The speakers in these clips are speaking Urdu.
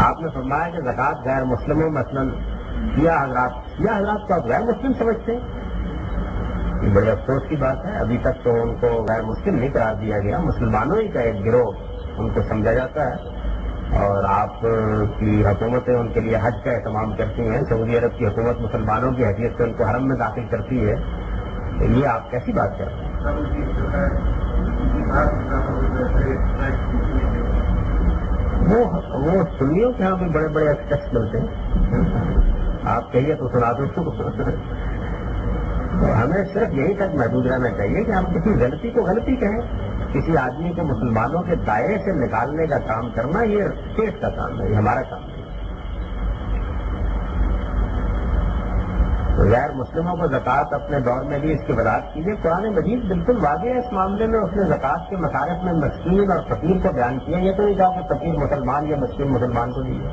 آپ نے فرمایا کہ زکوٰۃ غیر مسلموں مثلاً حضرات کو آپ غیر مسلم سمجھتے ہیں. یہ بڑے افسوس کی بات ہے. ابھی تک تو ان کو غیر مسلم نہیں قرار دیا گیا. مسلمانوں ہی کا ایک گروہ ان کو سمجھا جاتا ہے. اور آپ کی حکومتیں ان کے لیے حج کا اہتمام کرتی ہیں. سعودی عرب کی حکومت مسلمانوں کی حیثیت سے ان کو حرم میں داخل کرتی ہے. تو یہ آپ کیسی بات کرتے ہیں؟ وہ سنیوں کے یہاں بھی بڑے بڑے ایکسپرٹس ملتے ہیں. آپ کہیے تو سنا دو. ہمیں صرف یہی تک محدود رہنا چاہیے کہ ہم کسی غلطی کو غلطی کہیں. کسی آدمی کو مسلمانوں کے دائرے سے نکالنے کا کام کرنا یہ اسٹیٹ کا کام ہے, یہ ہمارا کام نہیں. غیر مسلموں کو زکوٰۃ اپنے دور میں بھی اس کی وضاحت کیجیے. قرآن مجید بالکل واضح ہے اس معاملے میں. اس نے زکوٰۃ کے مصارف میں مسکین اور فقیر کو بیان کیا. یہ تو نہیں کہا کہ فقیر مسلمان یا مسکین مسلمان کو دیے.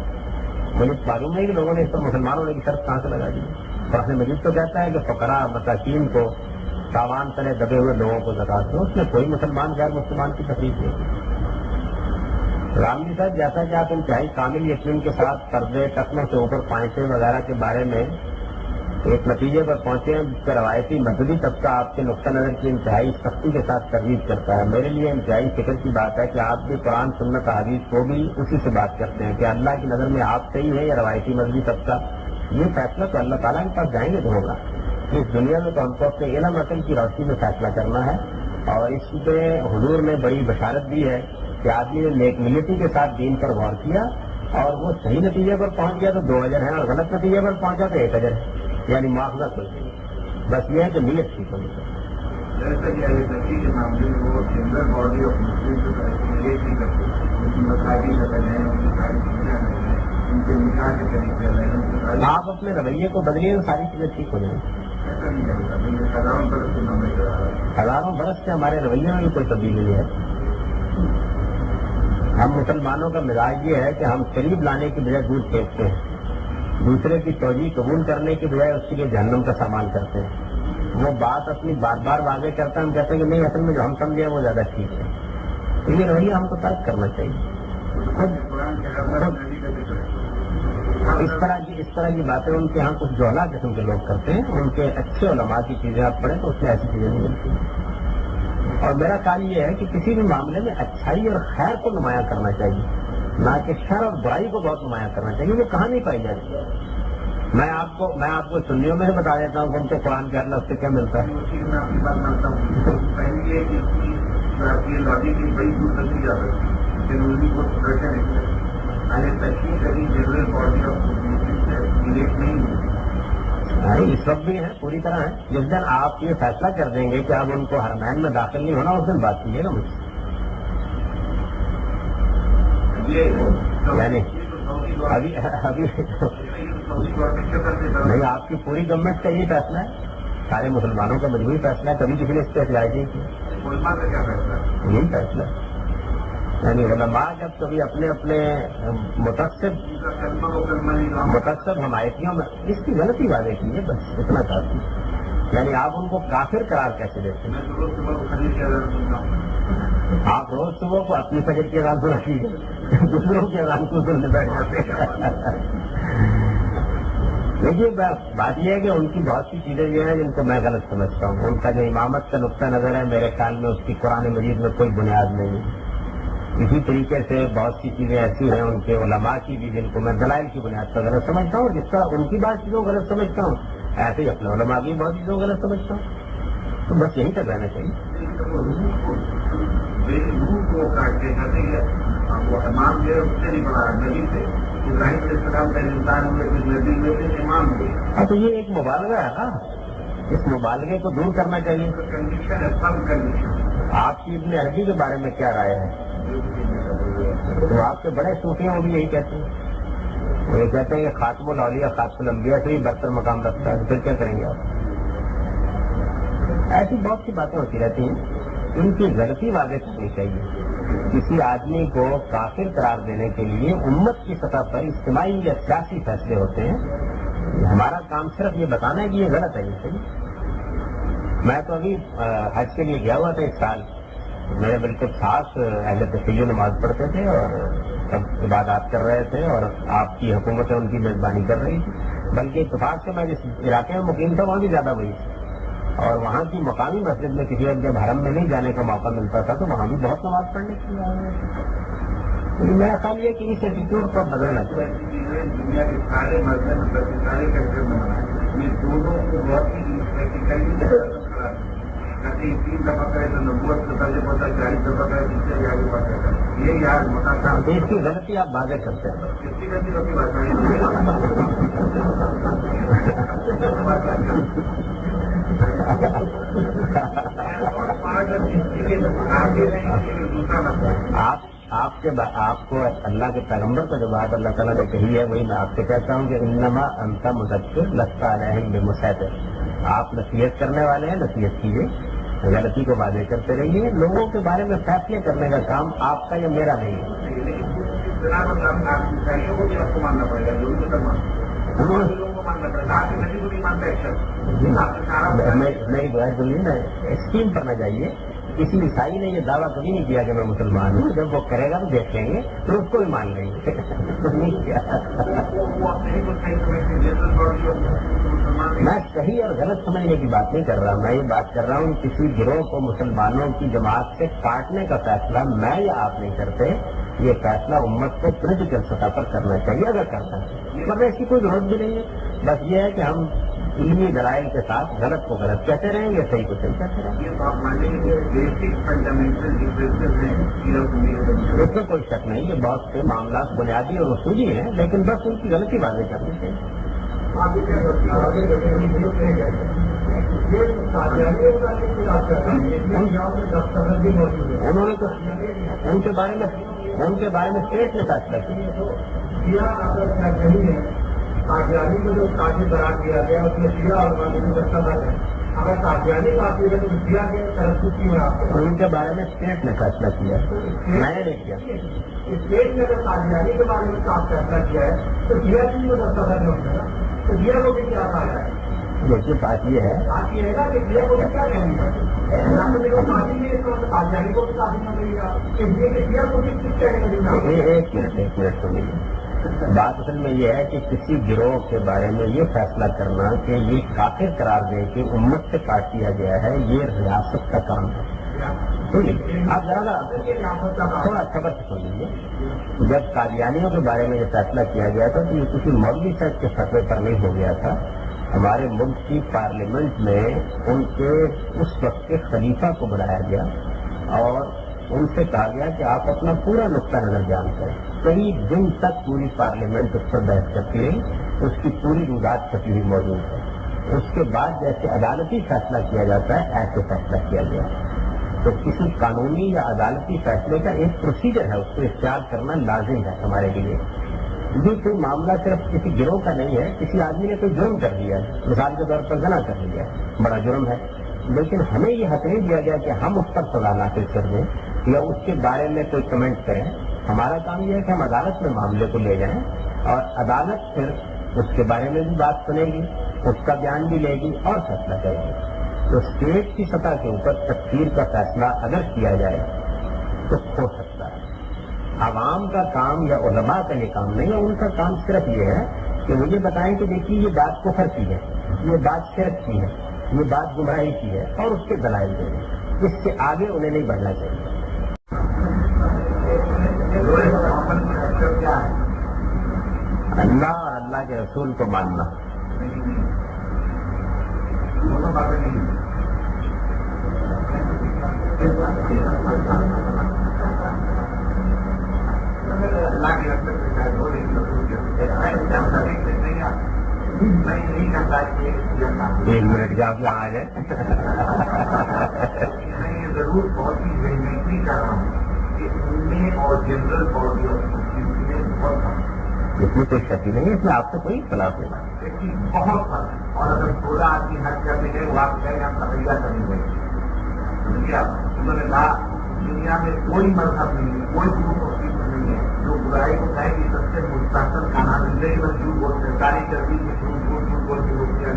مجھے معلوم ہے کہ لوگوں نے اس پر مسلمانوں نے کی شرط کہاں سے لگا دی. قرآن مجید تو کہتا ہے کہ فقراء مساکین کو, تاوان تلے دبے ہوئے لوگوں کو زکوٰۃ دو. اس میں کوئی مسلمان غیر مسلمان کی تکلیف نہیں. رام جی صاحب, جیسا کہ آپ انتہائی کامل یقین کے ساتھ قرضے, ٹکموں سے اوپر پائنٹے وغیرہ کے بارے میں ایک نتیجے پر پہنچے ہیں جس کا روایتی مذہبی طبقہ آپ کے نقطہ نظر کی انتہائی سختی کے ساتھ تردید کرتا ہے. میرے لیے انتہائی فکر کی بات ہے کہ آپ بھی قرآن سنت حدیث کو بھی اسی سے بات کرتے ہیں کہ اللہ کی نظر میں آپ صحیح ہے یا روایتی مذہبی طبقہ. یہ فیصلہ تو اللہ تعالیٰ کے پاس جائیں گے تو ہوگا. اس دنیا میں تو ہم کو اپنے علم عقل کی روشنی میں فیصلہ کرنا ہے. اور اس پہ حضور نے بڑی بشارت دی ہے کہ آدمی نے نیک نیتی کے ساتھ دین پر غور کیا اور وہ صحیح نتیجے پر پہنچ گیا تو 2 اجر ہیں, اور غلط نتیجے پر پہنچا تو 1 اجر ہے. یعنی معاوضہ کوئی نہیں. بس یہ ہے کہ نیت ٹھیک ہونی چاہیے. آپ اپنے رویے کو بدلیے تو ساری چیزیں ٹھیک ہو جائیں. ہزاروں برس سے ہمارے رویے میں بھی کوئی تبدیلی نہیں ہے. ہم مسلمانوں کا مزاج یہ ہے کہ ہم قریب لانے کی بجائے دور پھینکتے ہیں. دوسرے کی توجہ قبول کرنے کی بجائے اس کے لیے جہنم کا سامان کرتے ہیں. وہ بات اپنی بار بار واضح کرتا ہے, ہم کہتے ہیں کہ نہیں اصل میں جو ہم سمجھے وہ زیادہ ٹھیک ہے. تو یہ رویہ ہم کو ترک کرنا چاہیے. اس طرح کی باتیں ان کے یہاں کچھ جوہلا قسم کے لوگ کرتے ہیں. ان کے اچھے علماء کی چیزیں آپ پڑھیں تو اس میں ایسی چیزیں نہیں ملتی. اور میرا خیال یہ ہے کہ کسی بھی معاملے میں اچھائی اور خیر کو نمایاں کرنا چاہیے, نہ کہ شر اور برائی کو بہت نمایاں کرنا چاہیے. وہ کہاں نہیں پائی جاتی ہے. میں آپ کو سنیوں میں سے بتا دیتا ہوں کہ ان کو قرآن کے اللہ سے کیا ملتا ہے. اس وقت بھی ہے, پوری طرح ہے. جس دن آپ یہ فیصلہ کر دیں گے کہ اب ان کو حرمین میں داخل نہیں ہونا, اس دن بات کیجیے گا مجھ سے. یعنی ابھی نہیں, آپ کی پوری گورنمنٹ کا یہی فیصلہ ہے, سارے مسلمانوں کا مجبوری فیصلہ ہے. کبھی کسی نے اس پہ احتجاج نہیں کیا. یہی فیصلہ ہے. یعنی علماء جب کبھی اپنے اپنے متعصب حمایتیوں میں اس کی غلطی واضح کی ہے, بس اتنا کافی. یعنی آپ ان کو کافر قرار کیسے دیتے ہیں؟ آپ روز صبح کو اپنی فجر کی اذان سنا کیجیے, دوسروں کی اذان کو سننے بیٹھ جاتے ہیں. دیکھیے بات یہ ہے کہ ان کی بہت سی چیزیں یہ ہیں جن کو میں غلط سمجھتا ہوں. ان کا جو امامت کا نقطہ نظر ہے میرے خیال میں اس کی قرآن مجید میں کوئی بنیاد نہیں ہے. اسی طریقے سے بہت سی چیزیں ایسی ہیں ان کے علماء کی بھی جن کو میں دلائل کی بنیاد پر غلط سمجھتا ہوں. جس طرح ان کی بات چیزوں کو غلط سمجھتا ہوں, ایسے ہی اپنے علماء کی بہت چیزوں کو غلط سمجھتا ہوں. تو بس یہیں تک رہنا چاہیے. ہاں تو یہ ایک مبالغہ ہے نا, اس مبالغے کو دور کرنا چاہیے. آپ کی ابن عربی کے بارے میں کیا رائے ہے؟ تو آپ کے بڑے صوفی ہیں وہ بھی یہی کہتے ہیں. وہ یہ کہتے ہیں کہ خاتم الاولیاء خاتم الانبیاء سے ہی برتر مقام رکھتا ہے. پھر کیا کریں گے آپ؟ ایسی بہت سی باتیں ہوتی رہتی ہیں. ان کی غلطی واضح کرنی چاہیے. کسی آدمی کو کافر قرار دینے کے لیے امت کی سطح پر اجتماعی یا سیاسی فیصلے ہوتے ہیں. ہمارا کام صرف یہ بتانا ہے کہ یہ غلط ہے. یہ صحیح. میں تو ابھی حج کے لیے گیا ہوا تھا اس سال. میرے بالکل خاص اہل تشیع نماز پڑھتے تھے اور سب عبادات کر رہے تھے اور آپ کی حکومتیں ان کی میزبانی کر رہی تھی. بلکہ اتفاق سے میں جس علاقے میں مقیم تھا وہاں بھی زیادہ وہی تھی اور وہاں کی مقامی مسجد میں کسی وقت جب حرم میں نہیں جانے کا موقع ملتا تھا تو وہاں بھی بہت نماز پڑھنے کی بات. میرا خیال یہ کہ اس ایٹیٹیوڈ کو بدلنا چاہیے. دنیا کے سارے مذہب سارے کنٹری میں یہ دونوں کو بہت ہی تین دفعہ کرے تو نبوت کا درجہ پڑتا ہے, 40 دفعہ کرے تو اس سے آگے بڑھتا ہے. یہ یاد مکان دیش کی غلطی آپ واضح کرتے ہیں. اس کی غلطی روکی آپ کو اللہ کے پیغمبر کو جو بات اللہ تعالیٰ نے کہی ہے وہی میں آپ سے کہتا ہوں کہ انما انت مذکر لست علیہم بمسیطر. آپ نصیحت کرنے والے ہیں, نصیحت کیجیے, غلطی کو واضح کرتے رہیے. لوگوں کے بارے میں فیصلے کرنے کا کام آپ کا یا میرا نہیں ہے. کو بھی آپ کو ماننا پڑے گا, لوگوں کو ماننا پڑے گا. آپ نبی کو نہیں مانتا نہیں بات بولیے نا, اسکیم پر نہ جائیے. کسی عیسائی نے یہ دعویٰ کبھی نہیں کیا کہ میں مسلمان ہوں. جب وہ کرے گا تو دیکھ لیں گے تو اس کو بھی مان لیں گے. میں صحیح اور غلط سمجھنے کی بات نہیں کر رہا. میں یہ بات کر رہا ہوں کسی گروہ کو مسلمانوں کی جماعت سے کاٹنے کا فیصلہ میں یا آپ نہیں کرتے. یہ فیصلہ امت کو پولیٹیکل سطح پر کرنا چاہیے اگر کرتا ہے, مگر ایسی کوئی ضرورت بھی نہیں ہے. بس یہ ہے کہ ہم علمی دلائل کے ساتھ غلط کو غلط کہتے رہیں گے, صحیح کو صحیح کہتے رہیں گے. یہ تو آپ مانیں گے بیسک فنڈامنٹل ڈفرینسز ہیں, اس میں کوئی شک نہیں کہ بہت سے معاملات بنیادی اور اصولی ہیں, لیکن بس ان کی غلطی واضح کرنی چاہیے. انہوں نے تو ان کے بارے میں اسٹیٹ نے فیصلہ کیا. قادیانی کو جو قاضی قرار دیا گیا اس میں شیعہ اور مغربی دستخط ہے. اگر قادیانی قاضی ہے تو شیعہ کے ترقی میں آپ کو ان کے بارے میں اسٹیٹ نے فیصلہ کیا, میں نے نہیں کیا. اسٹیٹ نے اگر قادیانی کے بارے میں آپ فیصلہ کیا ہے تو شیعہ کی جو دستخط نہیں ہوگا تو شیعہ کو بھی کیا کہا جائے. دیکھیے بات یہ ہے بات یہ ہے نا کہ شیعہ کو بھی کیا کہیں گے قاضی میں قادیانی کو بھی قاضی نہ ملے گا کہ شیعہ کو بھی کچھ کہنے گا. ایک منٹ سنیے. بات اصل میں یہ ہے کہ کسی گروہ کے بارے میں یہ فیصلہ کرنا کہ یہ کافر قرار دے کہ امت سے کاٹ دیا گیا ہے, یہ ریاست کا کام ہے. آپ ذرا تھوڑا خبر سے سن لیجیے. جب قادیانیوں کے بارے میں یہ فیصلہ کیا گیا تھا تو یہ کسی مولوی صاحب کے فتوے پر نہیں ہو گیا تھا. ہمارے ملک کی پارلیمنٹ میں ان کے اس وقت کے خلیفہ کو بلایا گیا اور ان سے کہا گیا کہ آپ اپنا پورا نقطہ نظر جان کریں. کئی دن تک پوری پارلیمنٹ اس پر بحث کرتی رہی, اس کی پوری روایت چھپی ہوئی موجود ہے. اس کے بعد جیسے عدالتی فیصلہ کیا جاتا ہے ایسے فیصلہ کیا گیا. تو کسی قانونی یا عدالتی فیصلے کا ایک پروسیجر ہے, اس کو اختیار کرنا لازم ہے ہمارے لیے. یہ کوئی معاملہ صرف کسی گروہ کا نہیں ہے. کسی آدمی نے کوئی جرم کر دیا ہے, مثال کے طور پر زنا کر لیا, بڑا جرم ہے, لیکن ہمیں یہ حق نہیں دیا گیا کہ ہم اس پر سزا نافذ کر دیں یا اس کے بارے میں کوئی کمنٹ کریں. ہمارا کام یہ ہے کہ ہم عدالت میں معاملے کو لے جائیں اور عدالت پھر اس کے بارے میں بھی بات سنے گی, اس کا بیان بھی لے گی اور فیصلہ کرے گی. تو اسٹیٹ کی سطح کے اوپر تکفیر کا فیصلہ اگر کیا جائے تو ہو سکتا ہے. عوام کا کام یا علماء کا یہ کام نہیں ہے. ان کا کام صرف یہ ہے کہ مجھے بتائیں کہ دیکھیے یہ بات کفر کی ہے, یہ بات شرک کی ہے, یہ بات گمراہی کی ہے اور اس کے دلائل دیں. اس سے آگے انہیں نہیں بڑھنا چاہیے. اللہ اور اللہ کے رسول کو ماننا. ایک منٹ کے آپ یہاں آ جائیں. میں ضرور بہت ہی ویلیڈلی کر رہا ہوں کہ ان میں اور جنرل باڈی آف مسلم میں بہت فرق. اس میں کوئی شکی نہیں ہے, اس میں آپ سے کوئی اختلاف نہیں. لیکن بہت فرق ہے. اور اگر تھوڑا آدمی حج کرنے گئے وہ آپ کہیں آپ قبیلہ کرنے گئے. انہوں نے کہا دنیا میں کوئی مذہب نہیں ہے, کوئی گروپ آف پیپل نہیں ہے جو برائی کو کہے کہ سب سے مستحسن کھانا زندگی میں جھوٹ بولتے ہیں, ساری تربیت میں جھوٹ بول کے روک دیا.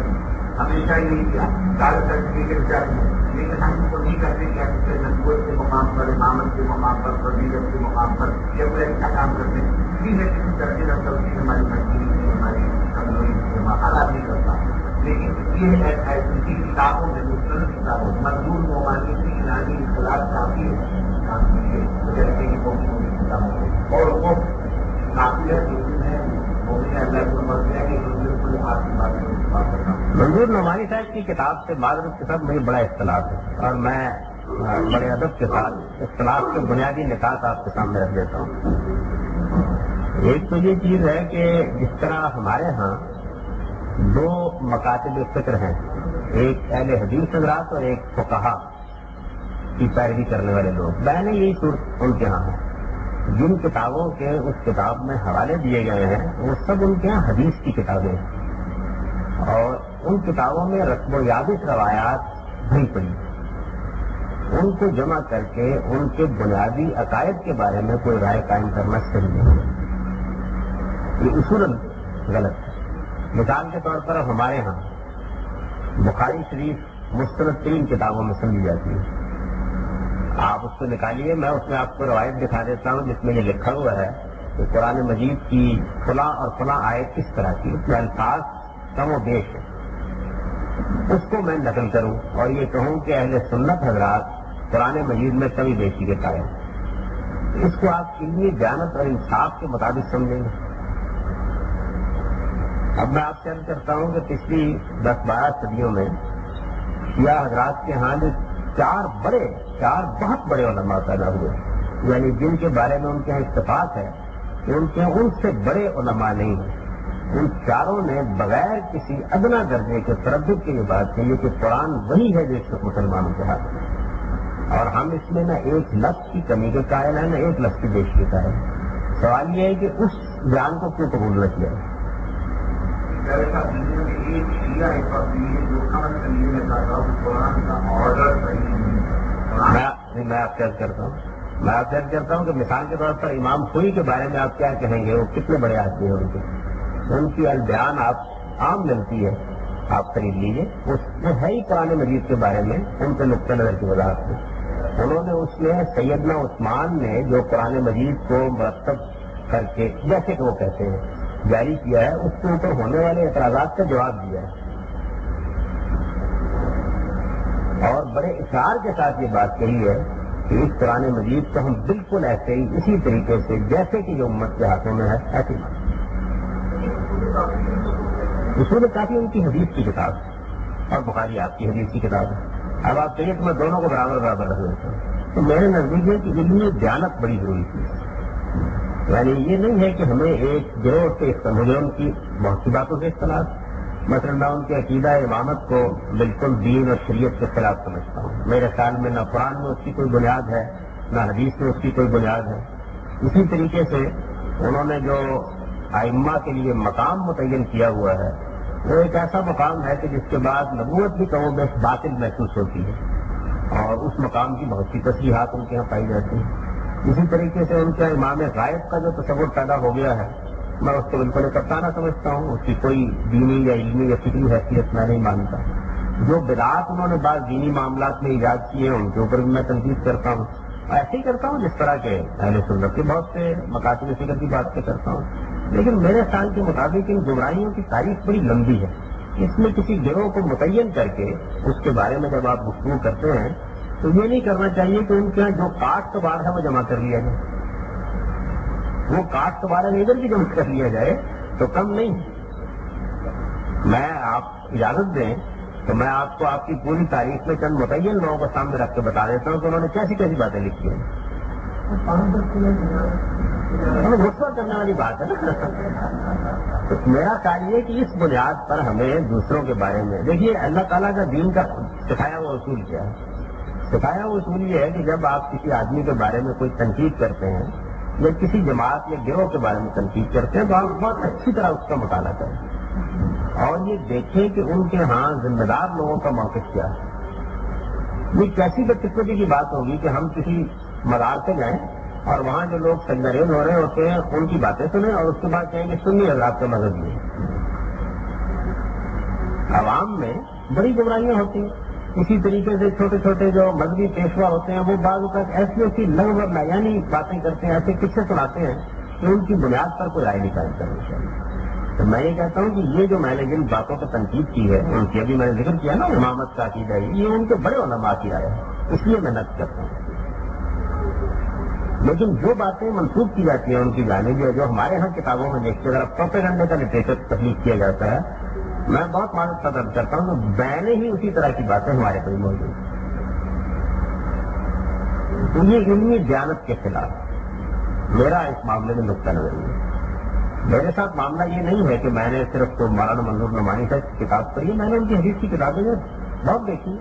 ہمیشہ یہی کیا سارے سرٹیفکیٹ چاہیے، لیکن ہم کو نہیں کرتے کہ ہم سے نبوت کے مقام پر، امامت کے مقام پر، فضیلت کے مقام پر یہ کوئی اچھا کام کرتے ہیں. ٹھیک ہے کسی طرح کی رفتہ ہماری مجبوری سے، ہماری کمزوری سے ہر آدمی کرتا، لیکن یہ ایسی کتابوں میں مختلف کتابوں مضمون مومانی کی الہی اختلاف کافی کام کیے جیسے کہ بہت بڑی کتابوں اور وہ کافی ہے وہ بھی اللہ کو مرضی ہے کہ بالکل آپ کی بات کرنا. منظور نعمانی صاحب کی کتاب سے معذرت کے ساتھ مجھے بڑا اختلاف ہے، اور میں بڑے ادب کے ساتھ اختلاف کے بنیادی نکات آپ کے سامنے رکھ دیتا ہوں. ایک تو یہ چیز ہے کہ جس طرح ہمارے ہاں دو مکاتب فکر ہیں، ایک اہل حدیث حضرات اور ایک فقہا کی پیروی کرنے والے لوگ، میں نے یہی صورت ان کے ہاں ہے. جن کتابوں کے اس کتاب میں حوالے دیے گئے ہیں وہ سب ان کے ہاں حدیث کی کتابیں ہیں، اور ان کتابوں میں رسم و یابس روایات بھری پڑی، ان کو جمع کر کے ان کے بنیادی عقائد کے بارے میں کوئی رائے قائم کرنا صحیح نہیں ہے. یہ اصولاً غلط ہے. مثال کے طور پر ہمارے ہاں بخاری شریف مستند ترین کتابوں میں سمجھی جاتی ہے. آپ اس کو نکالیے، میں اس میں آپ کو روایت دکھا دیتا ہوں جس میں یہ لکھا ہوا ہے کہ قرآن مجید کی فلاں اور فلاں آیت کس طرح کی، اس میں الفاظ کم و بیش ہے. اس کو میں نقل کروں اور یہ کہوں کہ اہل سنت حضرات قرآن مجید میں کمی بیشی کے قائل، اس کو آپ علمی جانت اور انصاف کے مطابق سمجھیں گے. اب میں آپ سے عرض کرتا ہوں کہ پچھلی 10-12 صدیوں میں شیعہ حضرات کے ہاں جو چار بہت بڑے علماء پیدا ہوئے، یعنی جن کے بارے میں ان کے یہاں اتفاق ہے کہ ان کے ان سے بڑے علماء نہیں ہیں. ان چاروں نے بغیر کسی ادنا درجے کے تردد کی یہ بات کہی کہ قرآن وہی ہے جو اس وقت مسلمانوں کے ہاتھ میں، اور ہم اس میں نہ ایک لفظ کی کمی کے قائل ہیں نہ ایک لفظ کی بیش کے قائل. سوال یہ ہے کہ اس بیان کو کیوں قبول نہ کیا؟ ایسا دنیا میں ایک شیعہ ایک بات نہیں ہے جو خبر کرنے میں چاہتا ہوں قرآن کا آرڈر صحیح نہیں ہے. میں آپ سے عرض کرتا ہوں کہ مثال کے طور پر امام خوئی کے بارے میں آپ کیا کہیں گے؟ وہ کتنے بڑے آدمی ہیں، ان کی البیان آپ عام ملتی ہے، آپ خرید لیجیے. اس میں ہے ہی قرآن مجید کے بارے میں ان کے نقطۂ نظر کی وضاحت میں. انہوں نے اس میں سیدنا عثمان نے جو قرآن مجید کو مرتب کر کے جیسے کہ وہ کہتے ہیں جاری کیا ہے، اس کے اوپر ہونے والے اعتراضات کا جواب دیا ہے، اور بڑے اصرار کے ساتھ یہ بات کہی ہے کہ اس قرآن مجید کو ہم بالکل ایسے ہی اسی طریقے سے جیسے کہ جو امت کے ہاتھوں میں ہے ایسے ہی. اصول کافی ان کی حدیث کی کتاب ہے اور بخاری آپ کی حدیث کی کتاب ہے. اب آپ کہیے کہ میں دونوں کو برابر رکھ دیتا ہوں، تو میرے نزدیک ہے کہ علمی دیانت بڑی ضروری چیز ہے. یعنی یہ نہیں ہے کہ ہمیں ایک گروہ سے مجھے ان کی بہت سی باتوں سے اختلاف، مثلا میں ان کے عقیدہ امامت کو بالکل دین اور شریعت کے خلاف سمجھتا ہوں. میرے خیال میں نہ قرآن میں اس کی کوئی بنیاد ہے نہ حدیث میں اس کی کوئی بنیاد ہے. اسی طریقے سے انہوں نے جو ائمہ کے لیے مقام متعین کیا ہوا ہے وہ ایک ایسا مقام ہے کہ جس کے بعد نبوت بھی کم و بیش باطل محسوس ہوتی ہے، اور اس مقام کی بہت سی تصریحات ان کے یہاں پائی جاتی ہیں. اسی طریقے سے ان کے امام غائب کا جو تصور پیدا ہو گیا ہے میں اس کو بالکل کپتانہ سمجھتا ہوں، اس کی کوئی دینی یا علمی یا فکری حیثیت میں نہیں مانتا. جو بدعات انہوں نے بعض دینی معاملات میں ایجاد کیے ہیں ان کے اوپر بھی میں تنقید کرتا ہوں، ایسے ہی کرتا ہوں جس طرح کے اہل سنت کے بہت سے مکاتب فکر کی بات کرتا ہوں. لیکن میرے خیال کے مطابق ان گمراہیوں کی تاریخ بڑی لمبی ہے. اس میں کسی گروہ کو متعین کر کے اس کے بارے میں جب آپ گفتگو کرتے ہیں تو یہ نہیں کرنا چاہیے کہ ان کے یہاں جو کاسٹ بار ہے وہ جمع کر لیا جائے. وہ کاسٹ بار ادھر بھی جمع کر لیا جائے تو کم نہیں. میں آپ اجازت دیں تو میں آپ کو آپ کی پوری تاریخ میں چند متعین لوگوں کو سامنے رکھ کے بتا دیتا ہوں کہ انہوں نے کیسی کیسی باتیں لکھی ہیں. غصہ کرنے والی بات ہے نا. تو میرا خیال یہ کہ اس بنیاد پر ہمیں دوسروں کے بارے میں دیکھیے اللہ تعالیٰ کا دین کا سکھایا ہوا اصول کیا ہے. سکھایا ہوا اصول یہ ہے کہ جب آپ کسی آدمی کے بارے میں کوئی تنقید کرتے ہیں یا کسی جماعت یا گروہ کے بارے میں تنقید کرتے ہیں تو آپ بہت اچھی طرح اس کا مطالعہ کریں اور یہ دیکھیں کہ ان کے ہاں ذمہ دار لوگوں کا موقف کیا ہے. یہ کیسی بدقسمتی کی بات ہوگی کہ ہم کسی مزار سے جائیں اور وہاں جو لوگ سجدریز ہو رہے ہوتے ہیں ان کی باتیں سنیں اور اس کے بعد کہیں کہ سنی حضرات کا مذہب نہیں. عوام میں بڑی گمراہیاں ہوتی ہیں. اسی طریقے سے چھوٹے چھوٹے جو مذہبی پیشوا ہوتے ہیں وہ بعض اوقات ایسی ایسی لغو اور نایانی باتیں کرتے ہیں, ایسے قصے سناتے ہیں کہ ان کی بنیاد پر کوئی رائے نہیں قائم کرنی چاہیے. تو میں یہ کہتا ہوں کہ یہ جو میں نے جن باتوں پر تنقید کی ہے ان کی ابھی میں نے ذکر کیا نا امامت کا عقیدہ ہے, یہ ان کے بڑے علماء کی رائے ہے, اس لیے میں نقد کرتا ہوں. لیکن جو باتیں منسوخ کی جاتی ہیں ان کی جانب جو ہمارے ہاں کتابوں میں دیکھتے ہیں, اگر پروپیگنڈے کا لٹریچر تخلیق کیا جاتا ہے, میں بہت معذرت طلب کرتا ہوں کہ میں نے ہی اسی طرح کی باتیں ہمارے کوئی موجود ہیں. یہ علمی دیانت کے خلاف میرا اس معاملے میں نقطہ نظر ہے. میرے ساتھ معاملہ یہ نہیں ہے کہ میں نے صرف تو مولانا منظور نعمانی صاحب کی کتاب پڑھی ہے, میں نے ان کی حدیث کی کتابیں بہت دیکھی,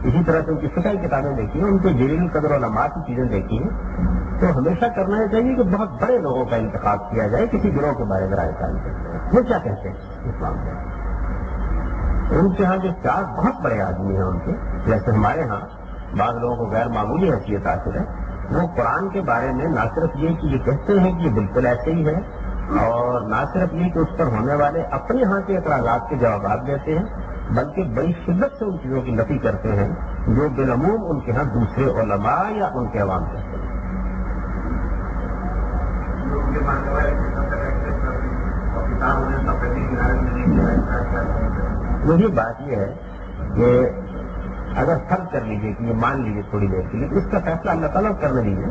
اسی طرح سے ان کی فقہ کی کتابیں دیکھی ہیں, ان کے جلیل قدر علماء کی چیزیں دیکھی ہیں. تو ہمیشہ کرنا یہ چاہیے کہ بہت بڑے لوگوں کا انتخاب کیا جائے کسی گروہ کے بارے میں رائے قائم کرتے ہیں. وہ کیا کہتے ہیں اس معاملے میں؟ ان کے ہاں جو چار بہت بڑے آدمی ہیں ان کے, جیسے ہمارے ہاں بعض لوگوں کو غیر معمولی حیثیت حاصل ہے, وہ قرآن کے بارے میں نہ صرف یہ کہ یہ کہتے ہیں کہ یہ بالکل ایسے ہی ہے, اور نہ صرف یہ کہ اس پر ہونے والے اپنے ہاں کے اعتراضات کے جوابات دیتے ہیں, بلکہ بڑی شدت سے ان چیزوں کی نفی کرتے ہیں جو بالعموم ان کے ہاں دوسرے علماء یا ان کے عوام کرتے ہیں. وہی بات یہ ہے کہ اگر فرض کر لیجیے کہ یہ مان لیجیے تھوڑی دیر کے لیے, اس کا فیصلہ اللہ تعالیٰ کرنے دیجیے,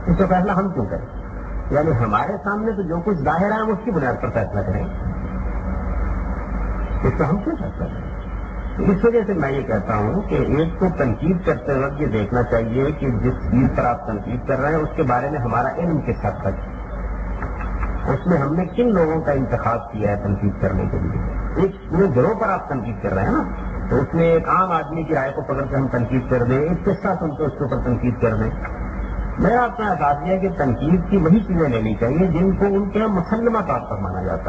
اس کا فیصلہ ہم کیوں کریں؟ یعنی ہمارے سامنے تو جو کچھ ظاہر ہے ہم اس کی بنیاد پر فیصلہ کریں, اس کو ہم کیوں فیصلہ کریں؟ اس وجہ سے میں یہ کہتا ہوں کہ ایک تو تنقید کرتے وقت یہ دیکھنا چاہیے کہ جس چیز پر آپ تنقید کر رہے ہیں اس کے بارے میں ہمارا علم کس حد تک ہے, اس میں ہم نے کن لوگوں کا انتخاب کیا ہے تنقید کرنے کے لیے. ایک پورے گروہ پر آپ تنقید کر رہے ہیں نا, تو اس میں ایک عام آدمی کی رائے کو پکڑ کے ہم تنقید کر دیں, ایک قصہ سن کے اس کے اوپر تنقید کر دیں. میرا اپنا احساس یہ ہے کہ تنقید کی وہی چیزیں لینی چاہیے جن کو ان کے مسلمہ طور پر مانا جاتا ہے.